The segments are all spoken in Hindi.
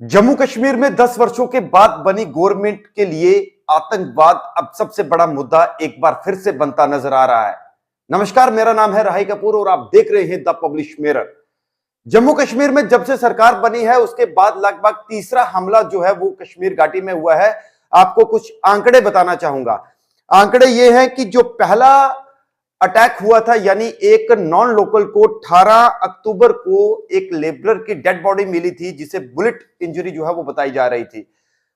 जम्मू कश्मीर में 10 वर्षों के बाद बनी गवर्नमेंट के लिए आतंकवाद अब सबसे बड़ा मुद्दा एक बार फिर से बनता नजर आ रहा है। नमस्कार, मेरा नाम है राही कपूर और आप देख रहे हैं the publish mirror. Jammu Kashmir में जब से सरकार बनी है उसके बाद लगभग तीसरा हमला जो है वो कश्मीर घाटी में हुआ है। आपको कुछ आंकड़े बताना चाहूंगा। आंकड़े ये हैं कि जो पहला अटैक हुआ था, यानी एक नॉन लोकल को 18 अक्टूबर को एक लेबरर की डेड बॉडी मिली थी जिसे बुलेट इंजरी जो है वो बताई जा रही थी।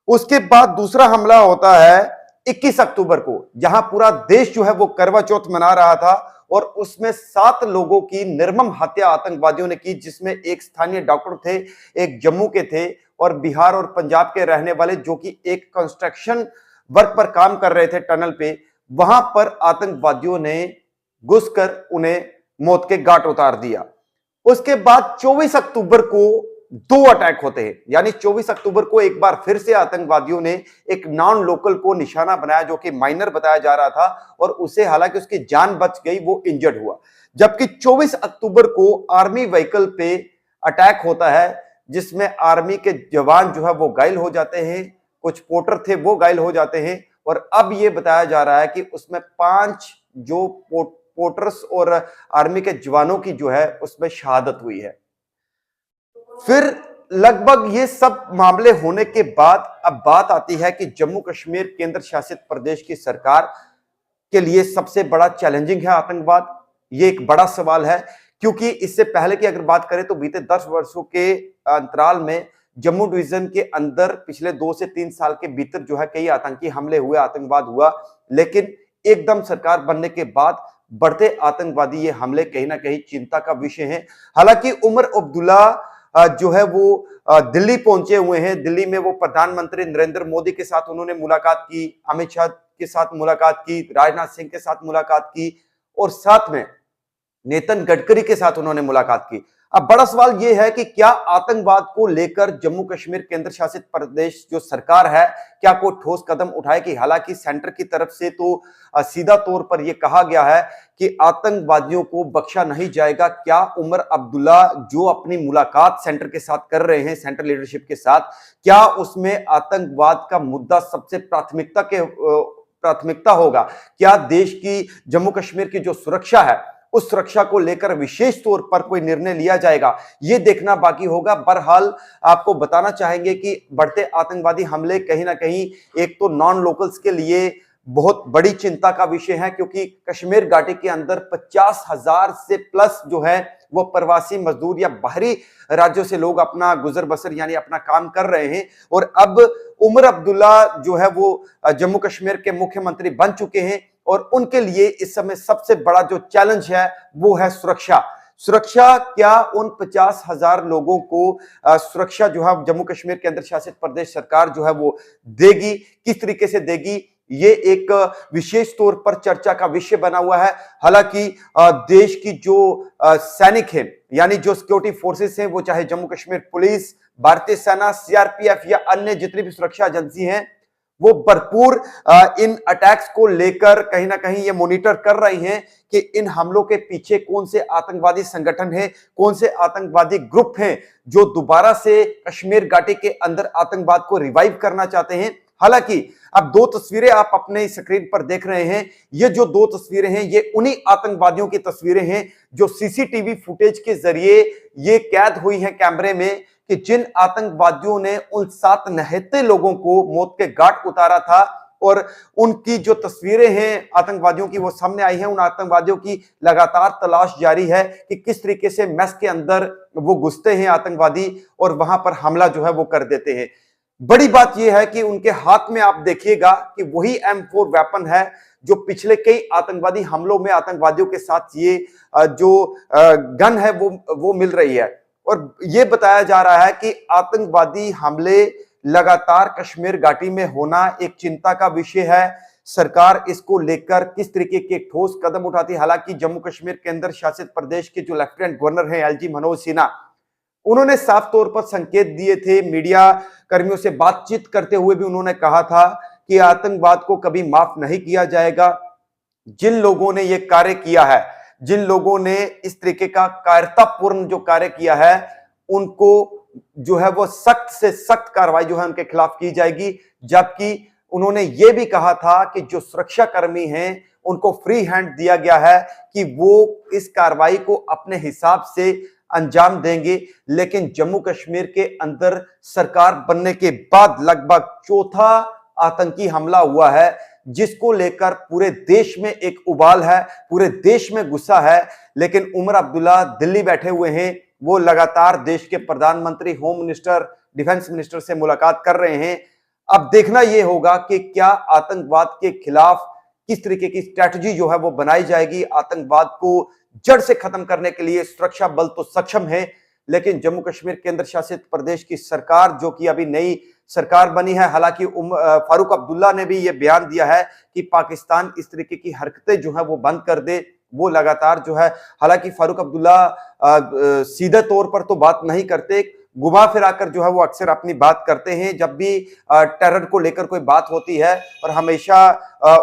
उसके बाद दूसरा हमला होता है 21 अक्टूबर को, जहां पूरा देश जो है वो करवा चौथ मना रहा था और उसमें 7 लोगों की निर्मम हत्या आतंकवादियों ने की, जिसमें एक स्थानीय डॉक्टर थे, एक जम्मू के थे और बिहार और पंजाब के रहने वाले, जो कि एक कंस्ट्रक्शन वर्क पर काम कर रहे थे टनल पे। वहां पर आतंकवादियों ने घुसकर उन्हें मौत के घाट उतार दिया। उसके बाद 24 अक्टूबर को 2 अटैक होते हैं, यानी 24 अक्टूबर को एक बार फिर से आतंकवादियों ने एक नॉन लोकल को निशाना बनाया जो कि माइनर बताया जा रहा था और उसे, हालांकि उसकी जान बच गई, वो इंजर्ड हुआ। जबकि 24 अक्टूबर को आर्मी व्हीकल पे अटैक होता है जिसमें आर्मी के जवान जो है वो घायल हो जाते हैं, कुछ पोर्टर थे वो घायल हो जाते हैं और अब यह बताया जा रहा है कि उसमें 5 जो पोर्टर्स और आर्मी के जवानों की जो है उसमें शहादत हुई है। फिर लगभग ये सब मामले होने के बाद अब बात आती है कि जम्मू कश्मीर केंद्र शासित प्रदेश की सरकार के लिए सबसे बड़ा चैलेंजिंग है आतंकवाद। ये एक बड़ा सवाल है क्योंकि इससे पहले की अगर बात करें तो बीते 10 वर्षों के अंतराल में जम्मू डिवीजन के अंदर पिछले 2 से 3 साल के भीतर जो है कई आतंकी हमले हुए, आतंकवाद हुआ, लेकिन एकदम सरकार बनने के बाद बढ़ते आतंकवादी ये हमले कहीं ना कहीं चिंता का विषय है। हालांकि उमर अब्दुल्ला जो है वो दिल्ली पहुंचे हुए हैं। दिल्ली में वो प्रधानमंत्री नरेंद्र मोदी के साथ उन्होंने मुलाकात की, अमित शाह के साथ मुलाकात की, राजनाथ सिंह के साथ मुलाकात की और साथ में नितिन गडकरी के साथ उन्होंने मुलाकात की। अब बड़ा सवाल यह है कि क्या आतंकवाद को लेकर जम्मू कश्मीर केंद्र शासित प्रदेश जो सरकार है क्या कोई ठोस कदम उठाएगी। हालांकि सेंटर की तरफ से तो सीधा तौर पर यह कहा गया है कि आतंकवादियों को बख्शा नहीं जाएगा। क्या उमर अब्दुल्ला जो अपनी मुलाकात सेंटर के साथ कर रहे हैं, सेंट्रल लीडरशिप के साथ, क्या उसमें आतंकवाद का मुद्दा सबसे प्राथमिकता होगा? क्या देश की, जम्मू कश्मीर की जो सुरक्षा है उस सुरक्षा को लेकर विशेष तौर पर कोई निर्णय लिया जाएगा, यह देखना बाकी होगा। बहरहाल आपको बताना चाहेंगे कि बढ़ते आतंकवादी हमले कहीं ना कहीं एक तो नॉन लोकल्स के लिए बहुत बड़ी चिंता का विषय है, क्योंकि कश्मीर घाटी के अंदर 50,000 से प्लस जो है वो प्रवासी मजदूर या बाहरी राज्यों से लोग अपना गुजर बसर यानी अपना काम कर रहे हैं। और अब उमर अब्दुल्ला जो है वो जम्मू कश्मीर के मुख्यमंत्री बन चुके हैं और उनके लिए इस समय सबसे बड़ा जो चैलेंज है वो है सुरक्षा। सुरक्षा क्या उन 50,000 लोगों को सुरक्षा जो है जम्मू कश्मीर केंद्र शासित प्रदेश सरकार जो है वो देगी, किस तरीके से देगी, ये एक विशेष तौर पर चर्चा का विषय बना हुआ है। हालांकि देश की जो सैनिक हैं यानी जो सिक्योरिटी फोर्सेस हैं, वो चाहे जम्मू कश्मीर पुलिस, भारतीय सेना, सीआरपीएफ या अन्य जितनी भी सुरक्षा एजेंसी हैं, वो भरपूर इन अटैक्स को लेकर कहीं ना कहीं ये मॉनिटर कर रही हैं कि इन हमलों के पीछे कौन से आतंकवादी संगठन हैं, कौन से आतंकवादी ग्रुप हैं जो दोबारा से कश्मीर घाटी के अंदर आतंकवाद को रिवाइव करना चाहते हैं। हालांकि अब 2 तस्वीरें आप अपने स्क्रीन पर देख रहे हैं। ये जो 2 तस्वीरें हैं ये उन्हीं आतंकवादियों की तस्वीरें हैं जो सीसीटीवी फुटेज के जरिए ये कैद हुई हैं कैमरे में कि जिन आतंकवादियों ने उन 7 निहत्थे लोगों को मौत के घाट उतारा था। और उनकी जो तस्वीरें हैं आतंकवादियों की वो सामने आई हैं। उन आतंकवादियों की लगातार तलाश जारी है कि किस तरीके से मेस के अंदर वो घुसते हैं आतंकवादी और वहां पर हमला जो है वो कर देते हैं। बड़ी बात यह है कि उनके हाथ में आप देखिएगा कि वही M4 वेपन है जो पिछले कई आतंकवादी हमलों में आतंकवादियों के साथ ये जो गन है वो मिल रही है। और ये बताया जा रहा है कि आतंकवादी हमले लगातार कश्मीर घाटी में होना एक चिंता का विषय है। सरकार इसको लेकर किस तरीके के ठोस कदम उठाती है। हालांकि जम्मू कश्मीर केंद्र शासित प्रदेश के जो लेफ्टिनेंट गवर्नर हैं LG मनोज सिन्हा, उन्होंने साफ तौर पर संकेत दिए थे, मीडिया कर्मियों से बातचीत करते हुए भी उन्होंने कहा था कि आतंकवाद को कभी माफ नहीं किया जाएगा। जिन लोगों ने यह कार्य किया है, जिन लोगों ने इस तरीके का कायरतापूर्ण जो कार्य किया है, उनको जो है वो सख्त से सख्त कार्रवाई जो है उनके खिलाफ की जाएगी। जबकि उन्होंने ये भी कहा था कि जो सुरक्षा कर्मी हैं उनको फ्री हैंड दिया गया है कि वो इस कार्रवाई को अपने हिसाब से अंजाम देंगे। लेकिन जम्मू कश्मीर के अंदर सरकार बनने के बाद लगभग चौथा आतंकी हमला हुआ है, जिसको लेकर पूरे देश में एक उबाल है, पूरे देश में गुस्सा है। लेकिन उमर अब्दुल्ला दिल्ली बैठे हुए हैं, वो लगातार देश के प्रधानमंत्री, होम मिनिस्टर, डिफेंस मिनिस्टर से मुलाकात कर रहे हैं। अब देखना यह होगा कि क्या आतंकवाद के खिलाफ किस तरीके की स्ट्रैटेजी जो है वो बनाई जाएगी। आतंकवाद को जड़ से खत्म करने के लिए सुरक्षा बल तो सक्षम है, लेकिन जम्मू कश्मीर केंद्र शासित प्रदेश की सरकार, जो कि अभी नई सरकार बनी है, हालांकि फारूक अब्दुल्ला ने भी यह बयान दिया है कि पाकिस्तान इस तरीके की हरकतें जो है वो बंद कर दे। वो लगातार जो है, हालांकि फारूक अब्दुल्ला सीधे तौर पर तो बात नहीं करते, घुमा फिराकर जो है वो अक्सर अपनी बात करते हैं। जब भी टेरर को लेकर कोई बात होती है और हमेशा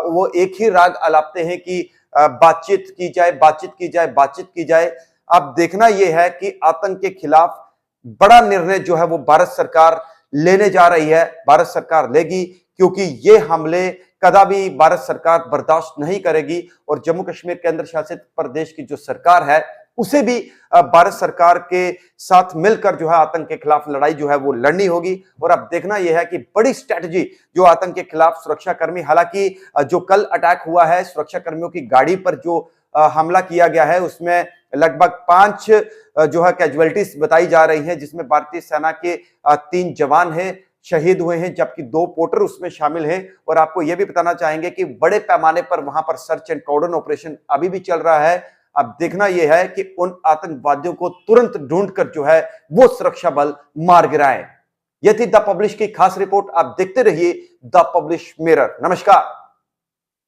वो एक ही राग अलापते हैं कि बातचीत की जाए, बातचीत की जाए, बातचीत की जाए। अब देखना यह है कि आतंक के खिलाफ बड़ा निर्णय जो है वो भारत सरकार लेने जा रही है, भारत सरकार लेगी, क्योंकि ये हमले कदा भी भारत सरकार बर्दाश्त नहीं करेगी। और जम्मू कश्मीर केंद्र शासित प्रदेश की जो सरकार है उसे भी भारत सरकार के साथ मिलकर जो है आतंक के खिलाफ लड़ाई जो है वो लड़नी होगी। और अब देखना यह है कि बड़ी स्ट्रैटेजी जो आतंक के खिलाफ सुरक्षाकर्मी, हालांकि जो कल अटैक हुआ है सुरक्षाकर्मियों की गाड़ी पर जो हमला किया गया है, उसमें लगभग 5 जो है कैजुअलिटीज बताई जा रही हैं, जिसमें भारतीय सेना के 3 जवान हैं शहीद हुए हैं, जबकि 2 पोर्टर उसमें शामिल हैं। और आपको यह भी बताना चाहेंगे कि बड़े पैमाने पर वहां पर सर्च एंड कॉर्डन ऑपरेशन अभी भी चल रहा है। अब देखना यह है कि उन आतंकवादियों को तुरंत ढूंढकर जो है वो सुरक्षा बल मार गिराएं। यह थी द पब्लिश की खास रिपोर्ट। आप देखते रहिए द पब्लिश मिरर। नमस्कार।